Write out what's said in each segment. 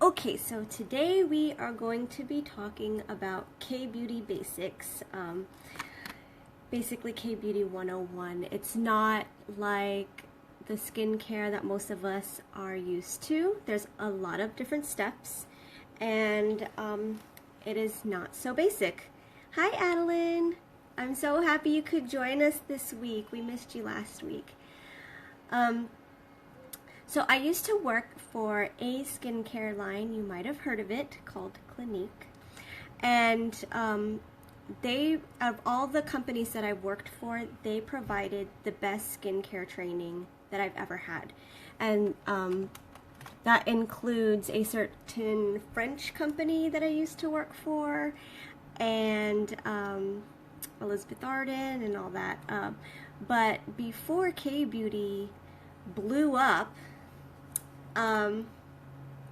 Okay, so today we are going to be talking about Kbeauty basics, basically Kbeauty 101. It's not like the skincare that most of us are used to. There's a lot of different steps, and it is not so basic. Hi, Adeline. I'm so happy you could join us this week. We missed you last week. So I used to work for a skincare line, you might have heard of it, called Clinique. And they, of all the companies that I've worked for, they provided the best skincare training that I've ever had. And that includes a certain French company that I used to work for, and Elizabeth Arden and all that. But before Kbeauty blew up,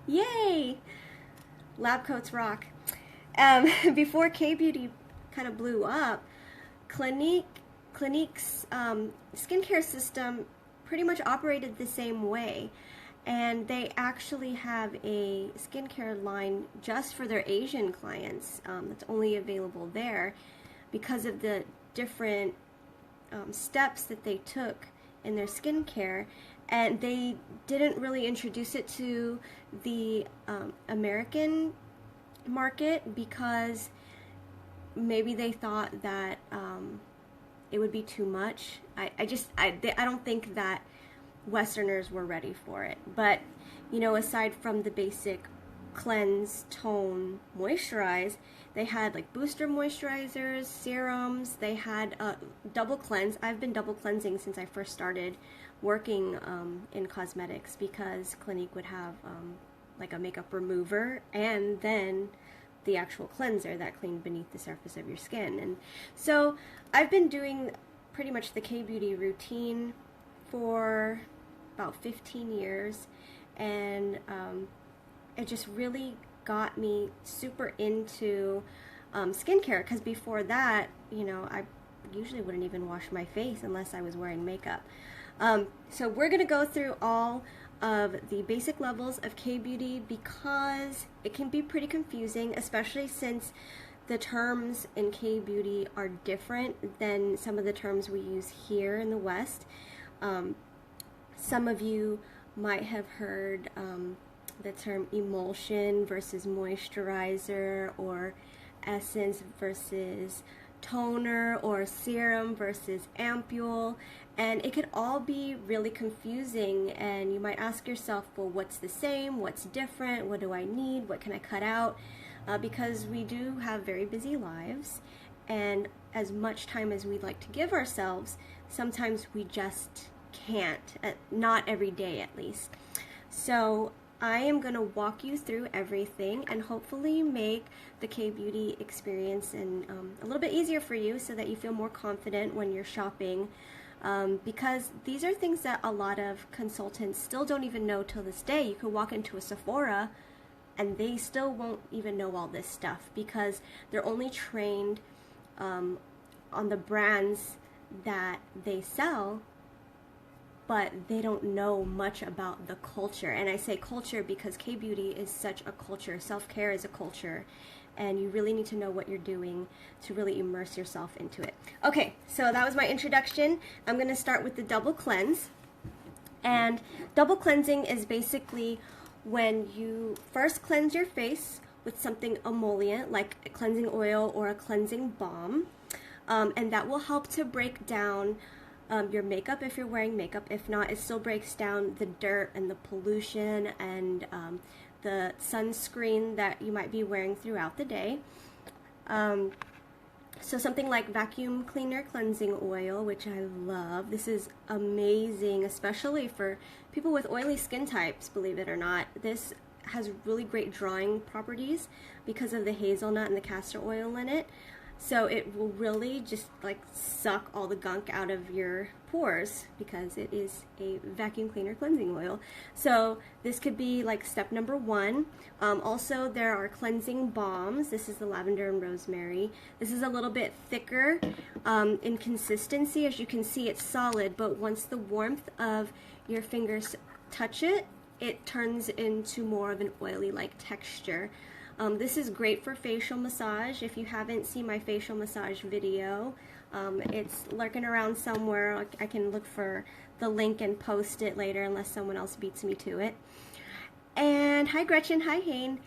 yay! Lab coats rock. Before Kbeauty kind of blew up, Clinique's skincare system pretty much operated the same way. And they actually have a skincare line just for their Asian clients that's only available there because of the different steps that they took in their skincare. And they didn't really introduce it to the American market because maybe they thought that it would be too much. I don't think that Westerners were ready for it. But, you know, aside from the basic cleanse, tone, moisturize, they had like booster moisturizers, serums. They had double cleanse. I've been double cleansing since I first started working in cosmetics because Clinique would have like a makeup remover and then the actual cleanser that cleaned beneath the surface of your skin. And so I've been doing pretty much the Kbeauty routine for about 15 years, and it just really got me super into skincare, because before that, you know, I usually wouldn't even wash my face unless I was wearing makeup. So we're going to go through all of the basic levels of Kbeauty because it can be pretty confusing, especially since the terms in Kbeauty are different than some of the terms we use here in the West. Some of you might have heard the term emulsion versus moisturizer, or essence versus toner, or serum versus ampoule, and it could all be really confusing, and you might ask yourself, well, what's the same, what's different, what do I need, what can I cut out, because we do have very busy lives, and as much time as we'd like to give ourselves, sometimes we just can't, not every day at least. So I am going to walk you through everything and hopefully make the Kbeauty experience and a little bit easier for you so that you feel more confident when you're shopping, because these are things that a lot of consultants still don't even know till this day. You could walk into a Sephora and they still won't even know all this stuff because they're only trained on the brands that they sell, but they don't know much about the culture. And I say culture because Kbeauty is such a culture. Self-care is a culture, and you really need to know what you're doing to really immerse yourself into it. Okay, so that was my introduction. I'm going to start with the double cleanse. And double cleansing is basically when you first cleanse your face with something emollient, like a cleansing oil or a cleansing balm, and that will help to break down your makeup if you're wearing makeup. If not, it still breaks down the dirt and the pollution and the sunscreen that you might be wearing throughout the day. So something like vacuum cleaner cleansing oil, which I love. This is amazing, especially for people with oily skin types, believe it or not. This has really great drying properties because of the hazelnut and the castor oil in it. So it will really just like suck all the gunk out of your pores because it is a vacuum cleaner cleansing oil. So this could be like step number one. Also, there are cleansing balms. This is the lavender and rosemary. This is a little bit thicker in consistency. As you can see, it's solid, but once the warmth of your fingers touch it, it turns into more of an oily-like texture. This is great for facial massage. If you haven't seen my facial massage video, it's lurking around somewhere. I can look for the link and post it later unless someone else beats me to it. And hi Gretchen, hi Hayne.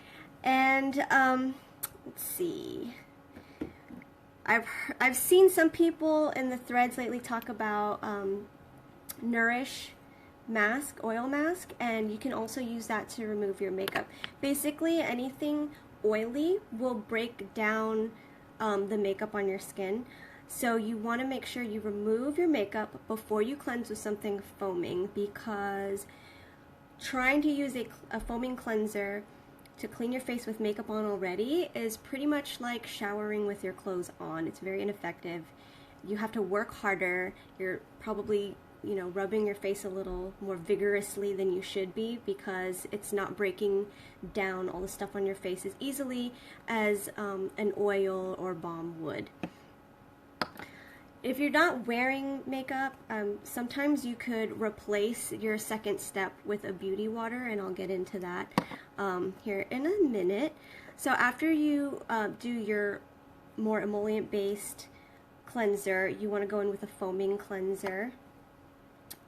And let's see. I've seen some people in the threads lately talk about Nourish mask, oil mask, and you can also use that to remove your makeup. Basically, anything oily will break down the makeup on your skin. So you want to make sure you remove your makeup before you cleanse with something foaming, because trying to use a foaming cleanser to clean your face with makeup on already is pretty much like showering with your clothes on. It's very ineffective. You have to work harder. You're probably, you know, rubbing your face a little more vigorously than you should be, because it's not breaking down all the stuff on your face as easily as an oil or balm would. If you're not wearing makeup, sometimes you could replace your second step with a beauty water, and I'll get into that here in a minute. So after you do your more emollient-based cleanser, you want to go in with a foaming cleanser.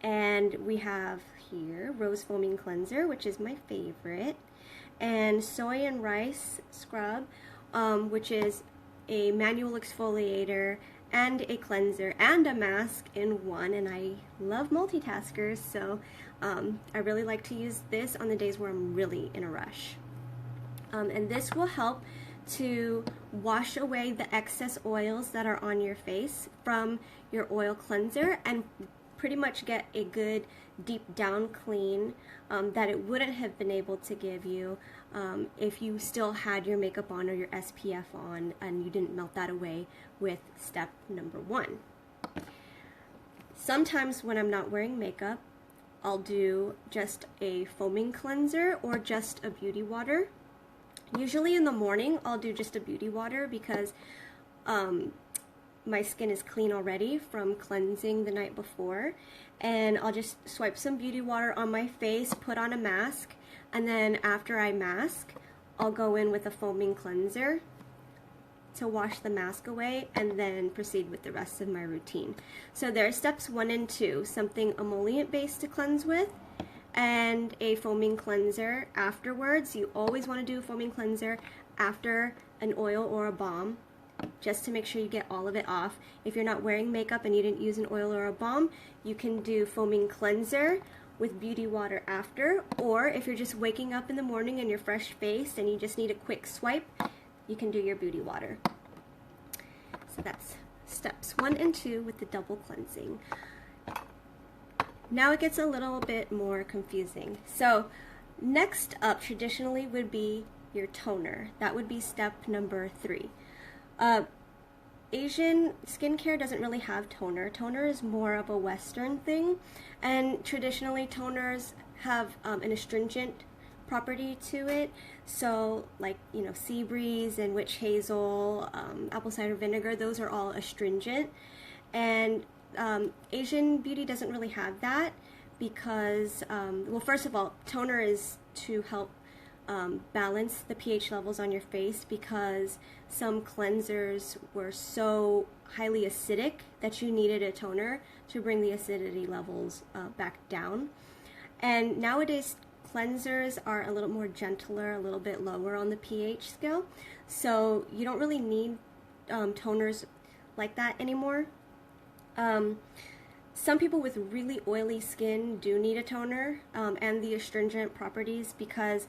And we have here Rose Foaming Cleanser, which is my favorite, and Soy and Rice Scrub, which is a manual exfoliator and a cleanser and a mask in one. And I love multitaskers, so I really like to use this on the days where I'm really in a rush. And this will help to wash away the excess oils that are on your face from your oil cleanser and pretty much get a good deep down clean that it wouldn't have been able to give you if you still had your makeup on or your SPF on and you didn't melt that away with step number 1. Sometimes when I'm not wearing makeup, I'll do just a foaming cleanser or just a beauty water. Usually in the morning I'll do just a beauty water because my skin is clean already from cleansing the night before, and I'll just swipe some beauty water on my face, put on a mask, and then after I mask, I'll go in with a foaming cleanser to wash the mask away and then proceed with the rest of my routine. So there are steps 1 and 2, something emollient based to cleanse with and a foaming cleanser afterwards. You always want to do a foaming cleanser after an oil or a balm, just to make sure you get all of it off. If you're not wearing makeup and you didn't use an oil or a balm, you can do foaming cleanser with beauty water after, or if you're just waking up in the morning and you're fresh faced and you just need a quick swipe, you can do your beauty water. So that's steps 1 and 2 with the double cleansing. Now it gets a little bit more confusing. So next up traditionally would be your toner. That would be step number 3. Asian skincare doesn't really have toner. Toner is more of a Western thing, and traditionally toners have an astringent property to it. So like, you know, sea breeze and witch hazel, apple cider vinegar, those are all astringent. And Asian beauty doesn't really have that because, well, first of all, toner is to help balance the pH levels on your face, because some cleansers were so highly acidic that you needed a toner to bring the acidity levels back down. And nowadays cleansers are a little more gentler, a little bit lower on the pH scale, so you don't really need toners like that anymore. Some people with really oily skin do need a toner and the astringent properties, because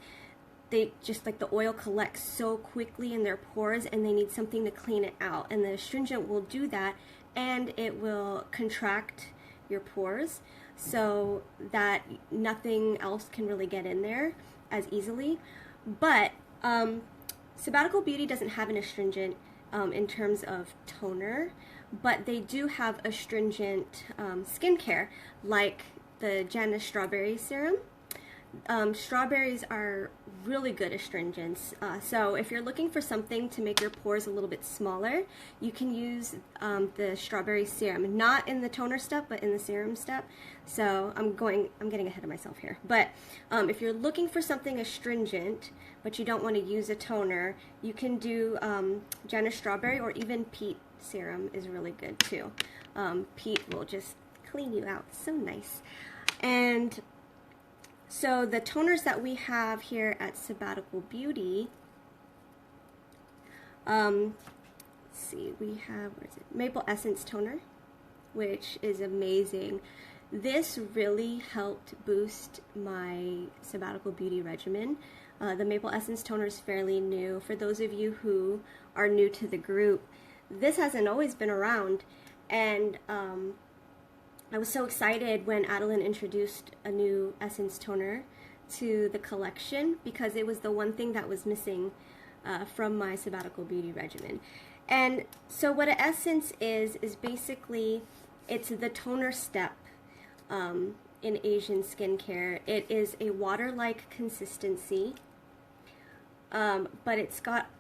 they just, like, the oil collects so quickly in their pores and they need something to clean it out, and the astringent will do that, and it will contract your pores so that nothing else can really get in there as easily. But Sabbatical Beauty doesn't have an astringent in terms of toner, but they do have astringent skincare, like the Janice Strawberry Serum. Strawberries are really good astringents. So if you're looking for something to make your pores a little bit smaller, you can use the strawberry serum. Not in the toner step, but in the serum step. So I'm getting ahead of myself here. But if you're looking for something astringent, but you don't want to use a toner, you can do Jenna strawberry, or even peat serum is really good too. Peat will just clean you out. So nice. And so the toners that we have here at Sabbatical Beauty, let's see, we have, where is it? Maple Essence Toner, which is amazing. This really helped boost my Sabbatical Beauty regimen. The Maple Essence Toner is fairly new. For those of you who are new to the group, this hasn't always been around, and I was so excited when Adeline introduced a new essence toner to the collection, because it was the one thing that was missing from my Sabbatical Beauty regimen. And so what an essence is basically, it's the toner step in Asian skincare. It is a water-like consistency, but it's got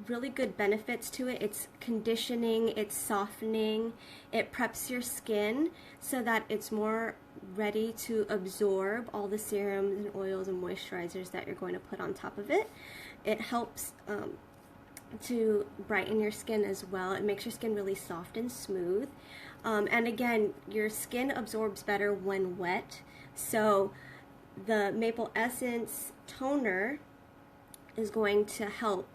really good benefits to it. It's conditioning, it's softening, it preps your skin so that it's more ready to absorb all the serums and oils and moisturizers that you're going to put on top of it. It helps to brighten your skin as well. It makes your skin really soft and smooth. And again, your skin absorbs better when wet. So the Maple Essence Toner is going to help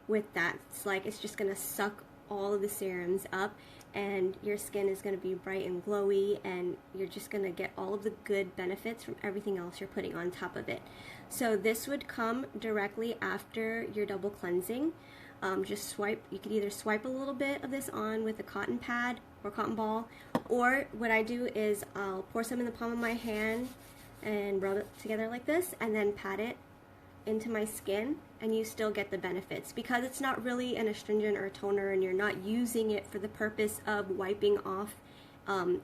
with that. It's just going to suck all of the serums up, and your skin is going to be bright and glowy, and you're just going to get all of the good benefits from everything else you're putting on top of it. So this would come directly after your double cleansing. Just swipe, you could either swipe a little bit of this on with a cotton pad or cotton ball, or what I do is I'll pour some in the palm of my hand and rub it together like this, and then pat it into my skin, and you still get the benefits. Because it's not really an astringent or a toner, and you're not using it for the purpose of wiping off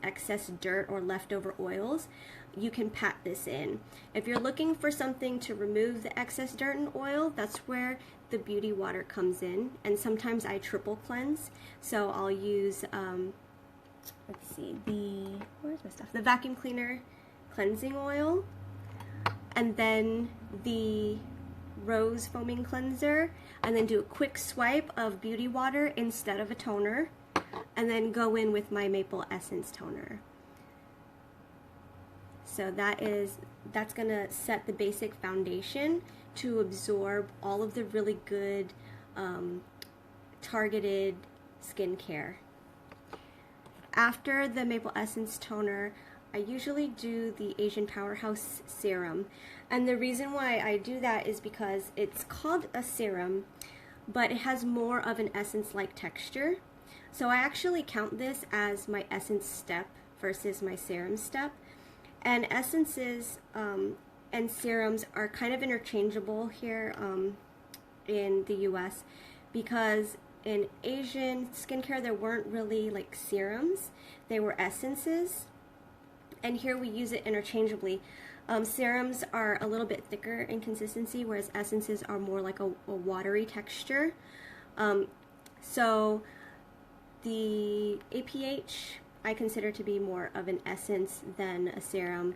excess dirt or leftover oils, you can pat this in. If you're looking for something to remove the excess dirt and oil, that's where the beauty water comes in. And sometimes I triple cleanse, so I'll use let's see, where's my stuff? The vacuum cleaner cleansing oil, and then the rose foaming cleanser, and then do a quick swipe of beauty water instead of a toner, and then go in with my Maple Essence Toner. So that's gonna set the basic foundation to absorb all of the really good targeted skincare. After the Maple Essence Toner, I usually do the Asian Powerhouse Serum. And the reason why I do that is because it's called a serum, but it has more of an essence-like texture. So I actually count this as my essence step versus my serum step. And essences and serums are kind of interchangeable here in the US, because in Asian skincare there weren't really like serums, they were essences. And here we use it interchangeably. Serums are a little bit thicker in consistency, whereas essences are more like a watery texture. So the APH I consider to be more of an essence than a serum.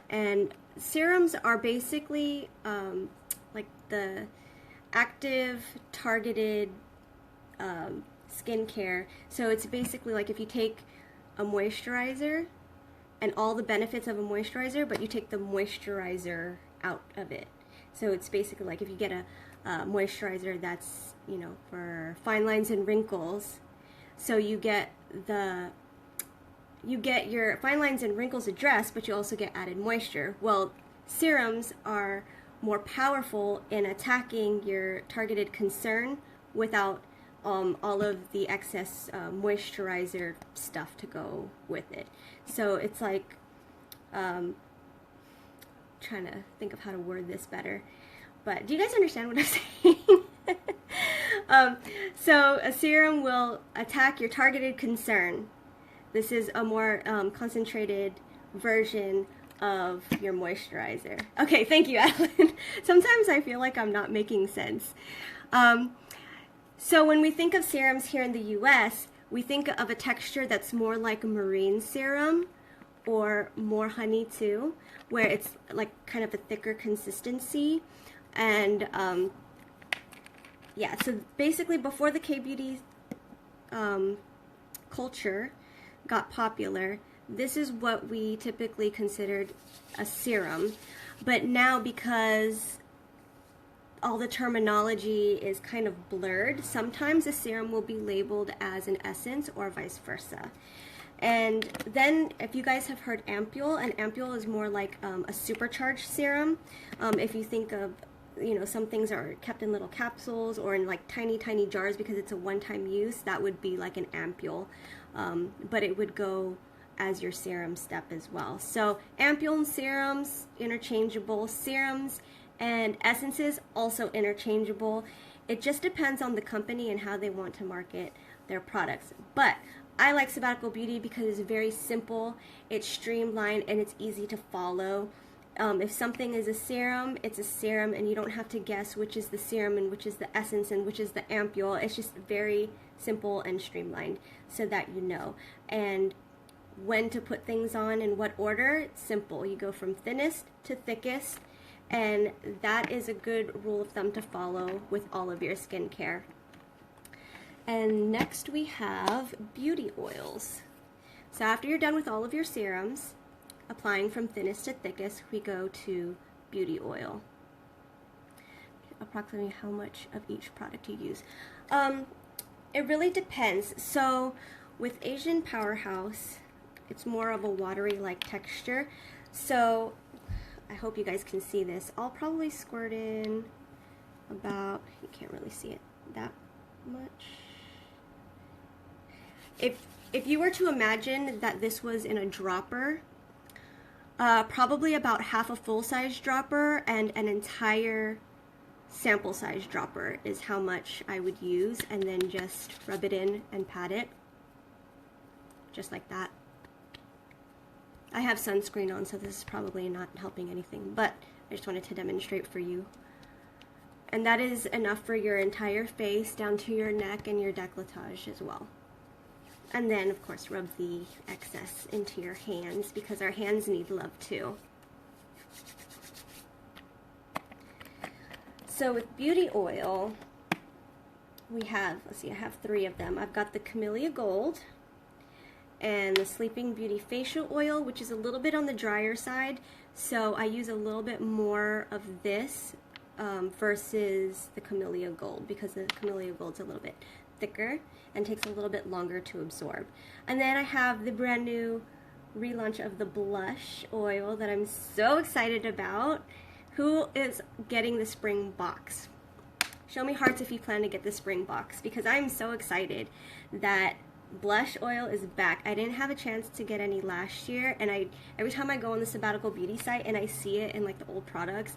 And serums are basically like the active targeted skincare. So it's basically like if you take a moisturizer and all the benefits of a moisturizer, but you take the moisturizer out of it. So it's basically like if you get a moisturizer that's, you know, for fine lines and wrinkles, so you get your fine lines and wrinkles addressed, but you also get added moisture. Well, serums are more powerful in attacking your targeted concern without all of the excess moisturizer stuff to go with it. So it's like, trying to think of how to word this better, but do you guys understand what I'm saying? So a serum will attack your targeted concern. This is a more concentrated version of your moisturizer. Okay, thank you, Adeline. Sometimes I feel like I'm not making sense. So when we think of serums here in the US, we think of a texture that's more like a marine serum or more honey too, where it's like kind of a thicker consistency. And yeah, so basically before the Kbeauty culture got popular, this is what we typically considered a serum. But now, because all the terminology is kind of blurred, sometimes a serum will be labeled as an essence or vice versa. And then if you guys have heard ampoule, an ampoule is more like a supercharged serum. If you think of, you know, some things are kept in little capsules or in like tiny jars because it's a one-time use, that would be like an ampoule. But it would go as your serum step as well. So ampoule and serums, interchangeable. Serums and essences, also interchangeable. It just depends on the company and how they want to market their products. But I like Sabbatical Beauty because it's very simple, it's streamlined, and it's easy to follow. If something is a serum, it's a serum, and you don't have to guess which is the serum and which is the essence and which is the ampoule. It's just very simple and streamlined so that you know. And when to put things on in what order, it's simple. You go from thinnest to thickest, and that is a good rule of thumb to follow with all of your skincare. And next we have beauty oils. So after you're done with all of your serums, applying from thinnest to thickest, we go to beauty oil. Approximately how much of each product you use. It really depends. So with Asian Powerhouse, it's more of a watery-like texture. So I hope you guys can see this. I'll probably squirt in about, you can't really see it that much. If you were to imagine that this was in a dropper, probably about half a full-size dropper and an entire sample size dropper is how much I would use, and then just rub it in and pat it, just like that. I have sunscreen on, so this is probably not helping anything, but I just wanted to demonstrate for you. And that is enough for your entire face, down to your neck and your décolletage as well. And then, of course, rub the excess into your hands, because our hands need love too. So with beauty oil, we have, let's see, I have 3 of them. I've got the Camellia Gold and the Sleeping Beauty Facial Oil, which is a little bit on the drier side, so I use a little bit more of this versus the Camellia Gold, because the Camellia Gold's a little bit thicker and takes a little bit longer to absorb. And then I have the brand new relaunch of the blush oil that I'm so excited about. Who is getting the spring box? Show me hearts if you plan to get the spring box, because I'm so excited that blush oil is back. I didn't have a chance to get any last year, and every time I go on the Sabbatical Beauty site and I see it in like the old products,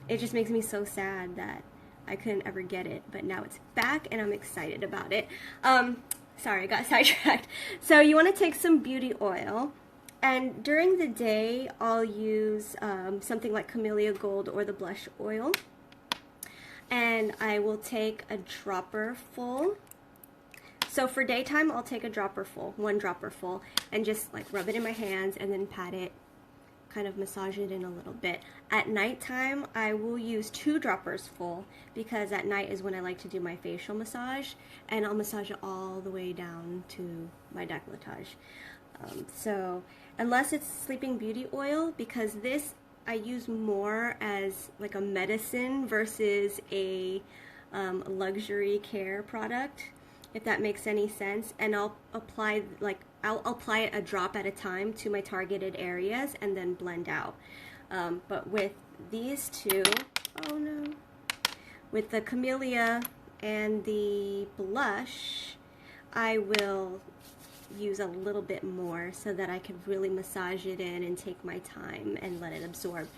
it just makes me so sad that I couldn't ever get it, but now it's back and I'm excited about it. Sorry, I got sidetracked. So you want to take some beauty oil, and during the day I'll use something like Camellia Gold or the blush oil, and I will take a dropper full. So for daytime, I'll take a dropper full, 1 dropper full, and just like rub it in my hands and then pat it, kind of massage it in a little bit. At nighttime, I will use 2 droppers full, because at night is when I like to do my facial massage, and I'll massage it all the way down to my décolletage. So unless it's Sleeping Beauty oil, because this I use more as like a medicine versus a luxury care product, if that makes any sense. And I'll apply it a drop at a time to my targeted areas and then blend out. But with these 2, oh no, with the Camellia and the blush, I will use a little bit more so that I can really massage it in and take my time and let it absorb.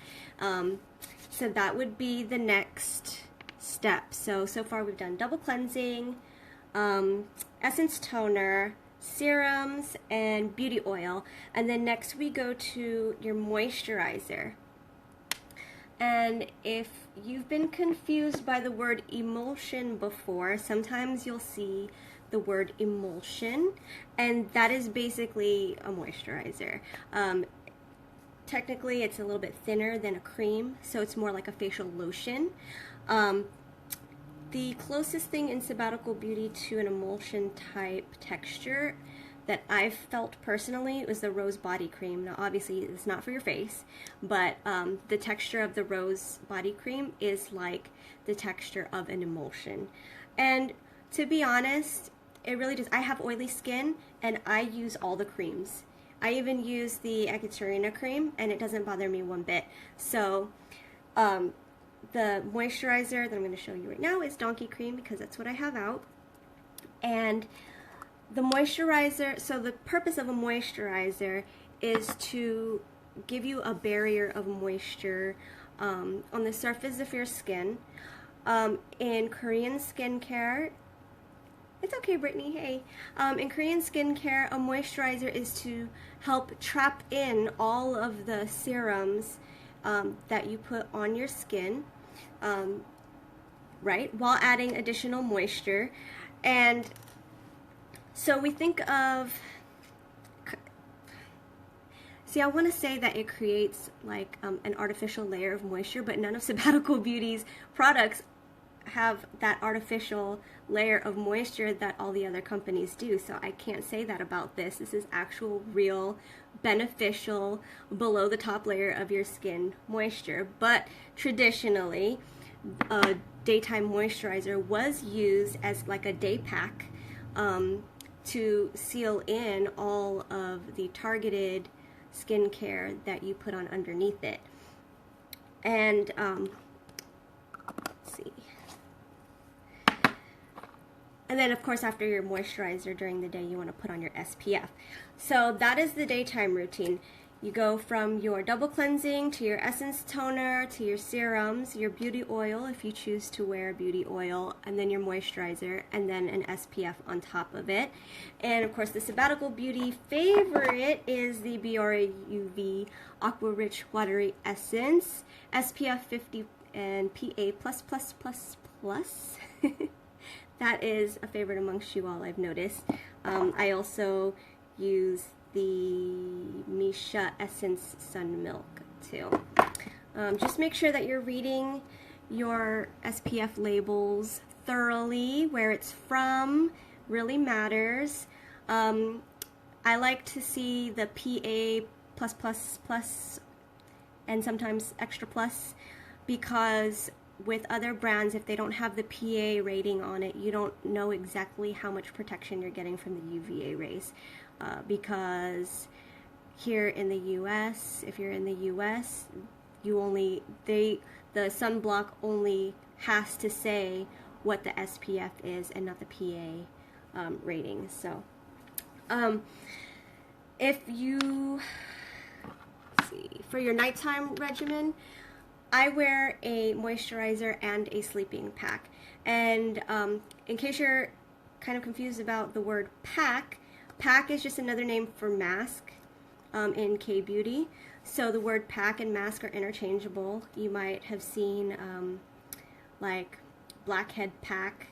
So that would be the next step. So far we've done double cleansing, essence toner, serums, and beauty oil. And then next we go to your moisturizer. And if you've been confused by the word emulsion before, sometimes you'll see the word emulsion, and that is basically a moisturizer. Technically, it's a little bit thinner than a cream, so it's more like a facial lotion. The closest thing in Sabbatical Beauty to an emulsion type texture that I've felt personally was the Rose Body Cream. Now obviously it's not for your face, but the texture of the Rose Body Cream is like the texture of an emulsion. And to be honest, it really does. I have oily skin and I use all the creams. I even use the Kbeauty cream and it doesn't bother me one bit. So the moisturizer that I'm going to show you right now is Donkey Cream because that's what I have out. And the moisturizer, so the purpose of a moisturizer is to give you a barrier of moisture on the surface of your skin. In Korean skincare, it's okay, Brittany, hey. In Korean skincare, a moisturizer is to help trap in all of the serums that you put on your skin, right, while adding additional moisture. And so we think of, see, I want to say that it creates like an artificial layer of moisture, but none of Sabbatical Beauty's products have that artificial layer of moisture that all the other companies do. So I can't say that about this. This is actual, real, beneficial, below the top layer of your skin moisture. But traditionally, a daytime moisturizer was used as like a day pack to seal in all of the targeted skincare that you put on underneath it. And let's see. And then, of course, after your moisturizer during the day, you want to put on your SPF. So that is the daytime routine. You go from your double cleansing to your essence toner to your serums, your beauty oil if you choose to wear beauty oil, and then your moisturizer, and then an SPF on top of it. And of course, the Sabbatical Beauty favorite is the Kbeauty UV Aqua Rich Watery Essence, SPF 50 and PA++++. That is a favorite amongst you all, I've noticed. I also use the Misha Essence Sun Milk too. Just make sure that you're reading your SPF labels thoroughly. Where it's from really matters. I like to see the PA+++ and sometimes extra plus, because with other brands, if they don't have the PA rating on it, you don't know exactly how much protection you're getting from the UVA rays. Because here in the US, if you're in the US, you only, the sunblock only has to say what the SPF is and not the PA rating. So if you, let's see, for your nighttime regimen, I wear a moisturizer and a sleeping pack. And in case you're kind of confused about the word pack, pack is just another name for mask in Kbeauty. So the word pack and mask are interchangeable. You might have seen like blackhead pack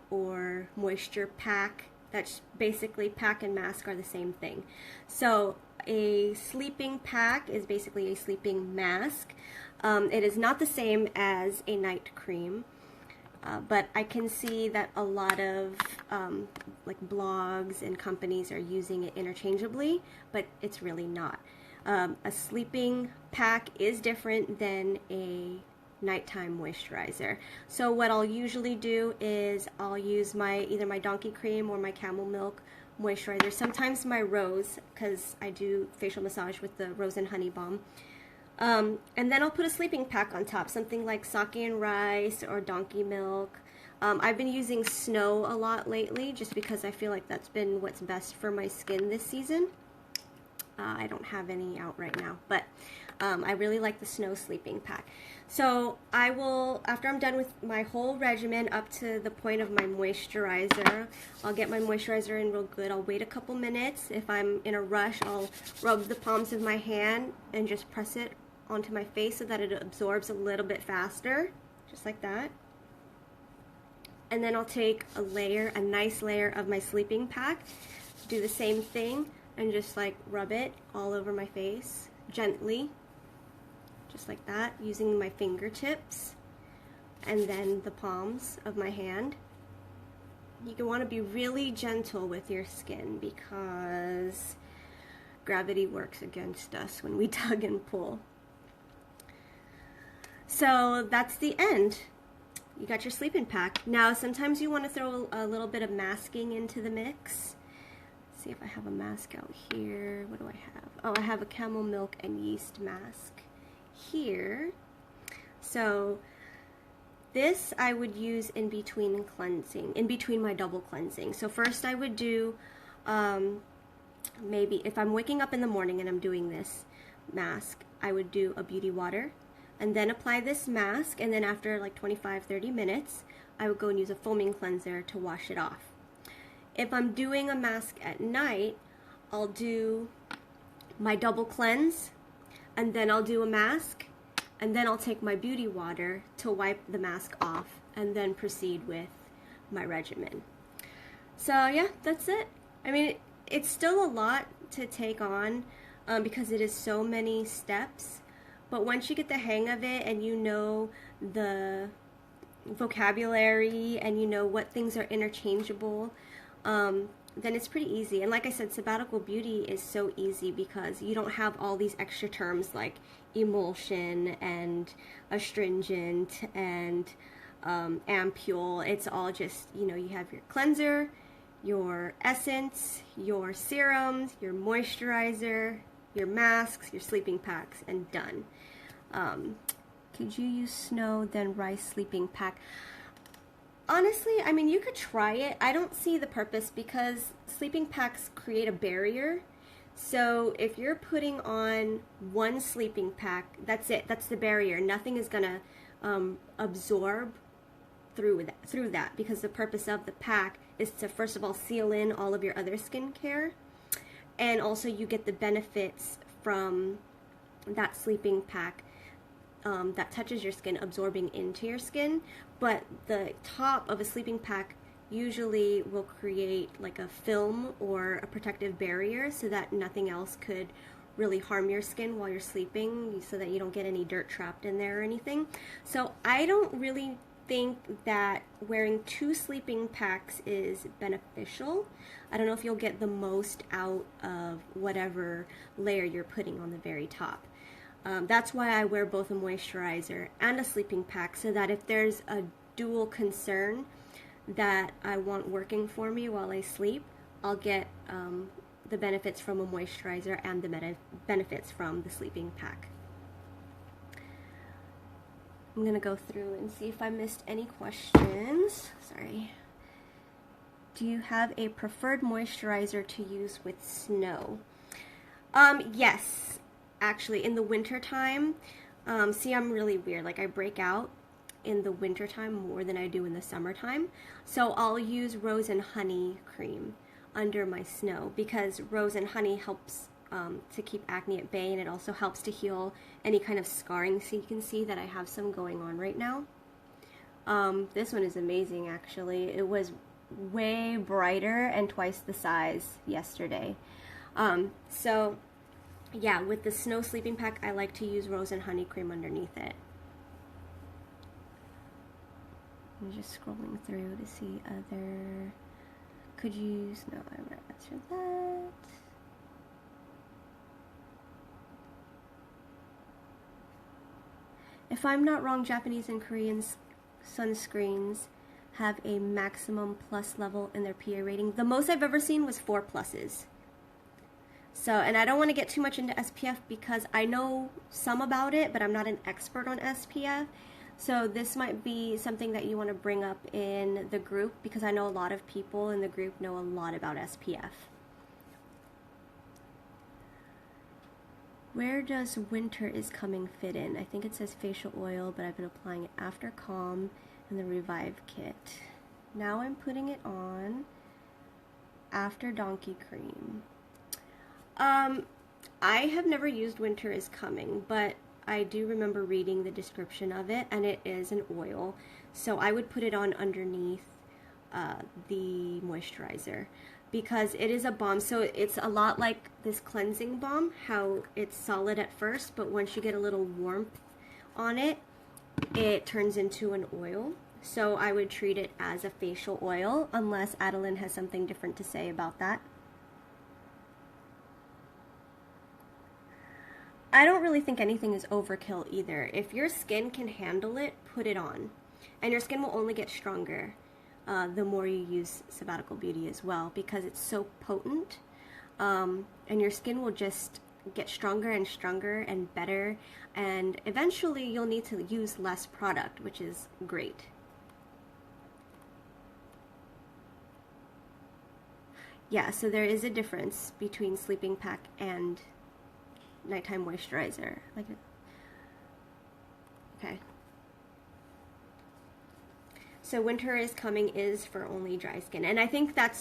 or moisture pack. That's basically, pack and mask are the same thing. So a sleeping pack is basically a sleeping mask. It is not the same as a night cream, but I can see that a lot of like blogs and companies are using it interchangeably, but it's really not. A sleeping pack is different than a nighttime moisturizer. So what I'll usually do is I'll use either my Donkey Cream or my Camel Milk moisturizer, sometimes my Rose, because I do facial massage with the Rose and Honey Balm. And then I'll put a sleeping pack on top, something like Sake and Rice or Donkey Milk. I've been using Snow a lot lately just because I feel like that's been what's best for my skin this season. I don't have any out right now, but I really like the Snow Sleeping Pack. So I will, after I'm done with my whole regimen up to the point of my moisturizer, I'll get my moisturizer in real good. I'll wait a couple minutes. If I'm in a rush, I'll rub the palms of my hand and just press it onto my face so that it absorbs a little bit faster, just like that. And then I'll take a layer, a nice layer of my sleeping pack, do the same thing, and just like rub it all over my face, gently, just like that, using my fingertips and then the palms of my hand. You want to be really gentle with your skin because gravity works against us when we tug and pull. So that's the end. You got your sleeping pack. Now sometimes you want to throw a little bit of masking into the mix. Let's see if I have a mask out here. What do I have? Oh, I have a camel milk and yeast mask here. So this I would use in between cleansing, in between my double cleansing. So first I would do, maybe if I'm waking up in the morning and I'm doing this mask, I would do a beauty water and then apply this mask, and then after like 25-30 minutes I would go and use a foaming cleanser to wash it off. If I'm doing a mask at night, I'll do my double cleanse, and then I'll do a mask, and then I'll take my beauty water to wipe the mask off, and then proceed with my regimen. So yeah, that's it. I mean, it's still a lot to take on because it is so many steps, but once you get the hang of it and you know the vocabulary and you know what things are interchangeable, then it's pretty easy. And like I said, Sabbatical Beauty is so easy because you don't have all these extra terms like emulsion and astringent and ampoule. It's all just, you know, you have your cleanser, your essence, your serums, your moisturizer, your masks, your sleeping packs, and done. Could you use Snow then Rice sleeping pack? Honestly, I mean, you could try it. I don't see the purpose because sleeping packs create a barrier. So if you're putting on one sleeping pack, that's it. That's the barrier. Nothing is going to absorb through that because the purpose of the pack is to, first of all, seal in all of your other skincare, and also you get the benefits from that sleeping pack that touches your skin absorbing into your skin. But the top of a sleeping pack usually will create like a film or a protective barrier so that nothing else could really harm your skin while you're sleeping, so that you don't get any dirt trapped in there or anything. So I don't really think that wearing two sleeping packs is beneficial. I don't know if you'll get the most out of whatever layer you're putting on the very top. That's why I wear both a moisturizer and a sleeping pack, so that if there's a dual concern that I want working for me while I sleep, I'll get the benefits from a moisturizer and the benefits from the sleeping pack. I'm going to go through and see if I missed any questions. Sorry. Do you have a preferred moisturizer to use with Snow? Yes, actually, in the winter time. See, I'm really weird. Like, I break out in the winter time more than I do in the summertime. So I'll use rose and honey cream under my Snow because rose and honey helps to keep acne at bay, and it also helps to heal any kind of scarring. So you can see that I have some going on right now. This one is amazing, actually. It was way brighter and twice the size yesterday. So yeah, with the Snow sleeping pack, I like to use rose and honey cream underneath it. I'm just scrolling through to see other. Could you use? No, I already answered that. If I'm not wrong, Japanese and Korean sunscreens have a maximum plus level in their PA rating. The most I've ever seen was 4 pluses. So, and I don't want to get too much into SPF because I know some about it, but I'm not an expert on SPF. So this might be something that you want to bring up in the group because I know a lot of people in the group know a lot about SPF. Where does Winter is Coming fit in? I think it says facial oil, but I've been applying it after Calm and the Revive kit. Now I'm putting it on after Donkey Cream. I have never used Winter is Coming, but I do remember reading the description of it, and it is an oil. So I would put it on underneath the moisturizer, because it is a balm. So it's a lot like this cleansing balm, how it's solid at first, but once you get a little warmth on it, it turns into an oil. So I would treat it as a facial oil, unless Adeline has something different to say about that. I don't really think anything is overkill either. If your skin can handle it, put it on. And your skin will only get stronger the more you use Sabbatical Beauty as well, because it's so potent, and your skin will just get stronger and stronger and better, and eventually you'll need to use less product, which is great. Yeah, so there is a difference between sleeping pack and nighttime moisturizer. Okay. So Winter is Coming is for only dry skin, and I think that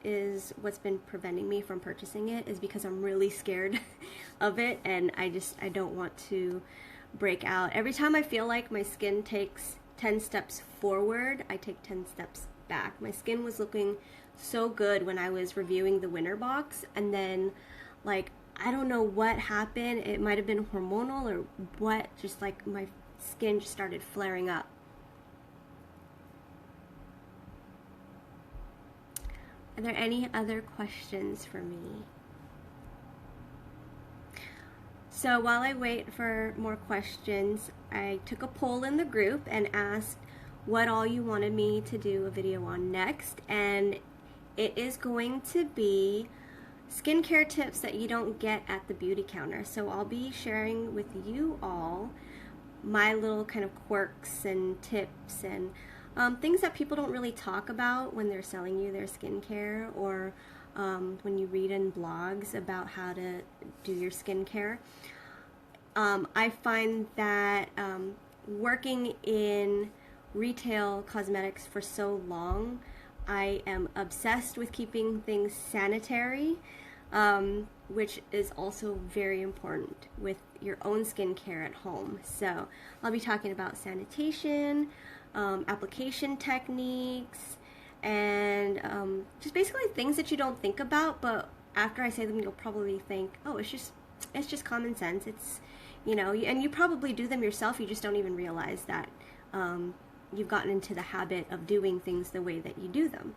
is what's been preventing me from purchasing it, is because I'm really scared of it, and I don't want to break out. Every time I feel like my skin takes 10 steps forward, I take 10 steps back. My skin was looking so good when I was reviewing the winter box, and then like I don't know what happened. It might have been hormonal or what, just like my skin just started flaring up. Are there any other questions for me? So while I wait for more questions, I took a poll in the group and asked what all you wanted me to do a video on next, and it is going to be skincare tips that you don't get at the beauty counter. So I'll be sharing with you all my little kind of quirks and tips and things that people don't really talk about when they're selling you their skincare, or when you read in blogs about how to do your skincare. I find that working in retail cosmetics for so long, I am obsessed with keeping things sanitary, which is also very important with your own skincare at home. So I'll be talking about sanitation, application techniques, and just basically things that you don't think about, but after I say them you'll probably think, oh, it's just common sense. It's, you know, and you probably do them yourself, you just don't even realize that you've gotten into the habit of doing things the way that you do them.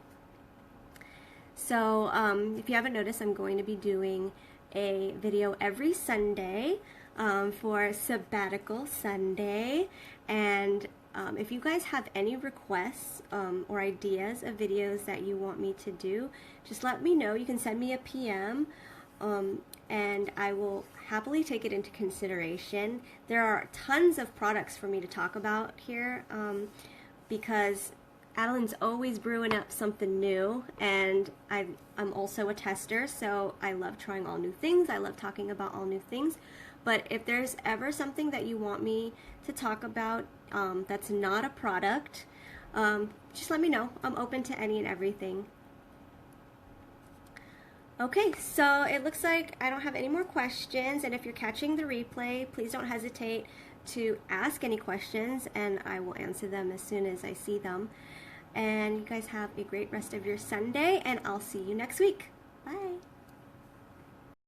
So if you haven't noticed, I'm going to be doing a video every Sunday for Sabbatical Sunday, and if you guys have any requests or ideas of videos that you want me to do, just let me know. You can send me a PM, and I will happily take it into consideration. There are tons of products for me to talk about here, because Adeline's always brewing up something new, and I'm also a tester, so I love trying all new things. I love talking about all new things. But if there's ever something that you want me to talk about that's not a product, just let me know. I'm open to any and everything. Okay, so it looks like I don't have any more questions, and if you're catching the replay, please don't hesitate to ask any questions, and I will answer them as soon as I see them. And you guys have a great rest of your Sunday, and I'll see you next week. Bye.